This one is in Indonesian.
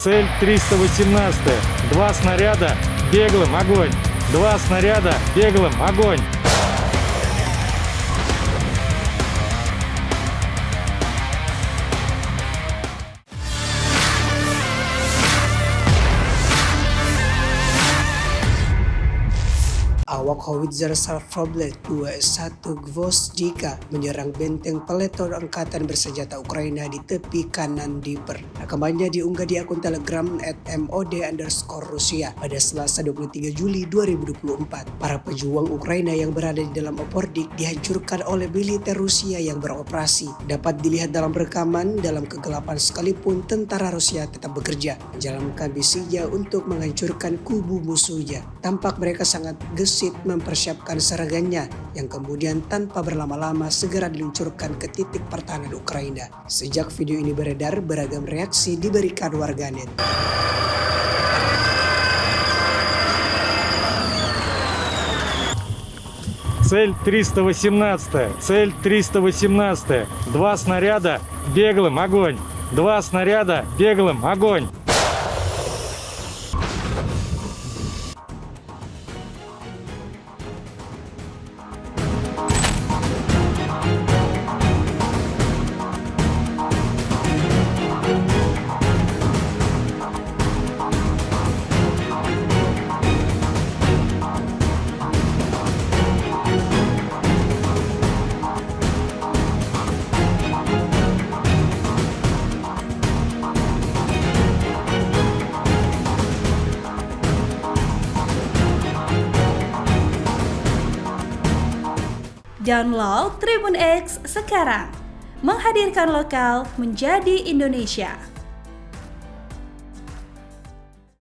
Цель 318. Два снаряда, беглым огонь. Два снаряда, беглым огонь. Awak Howitzer Salvorblet 21 Gvozdika menyerang benteng peleton angkatan bersenjata Ukraina di tepi kanan Dnipro. Rekamannya diunggah di akun Telegram @mod_Rusia pada Selasa 23 Juli 2024. Para pejuang Ukraina yang berada di dalam Opordik dihancurkan oleh militer Rusia yang beroperasi. Dapat dilihat dalam rekaman, dalam kegelapan sekalipun tentara Rusia tetap bekerja, menjalankan misinya untuk menghancurkan kubu musuhnya. Tampak mereka sangat gesit mempersiapkan serangannya yang kemudian tanpa berlama-lama segera diluncurkan ke titik pertahanan Ukraina. Sejak video ini beredar, beragam reaksi diberikan warganet. Цель 318. Цель 318. Два снаряда, беглым огонь. Два снаряда, беглым огонь. Download Tribun X sekarang, menghadirkan lokal menjadi Indonesia.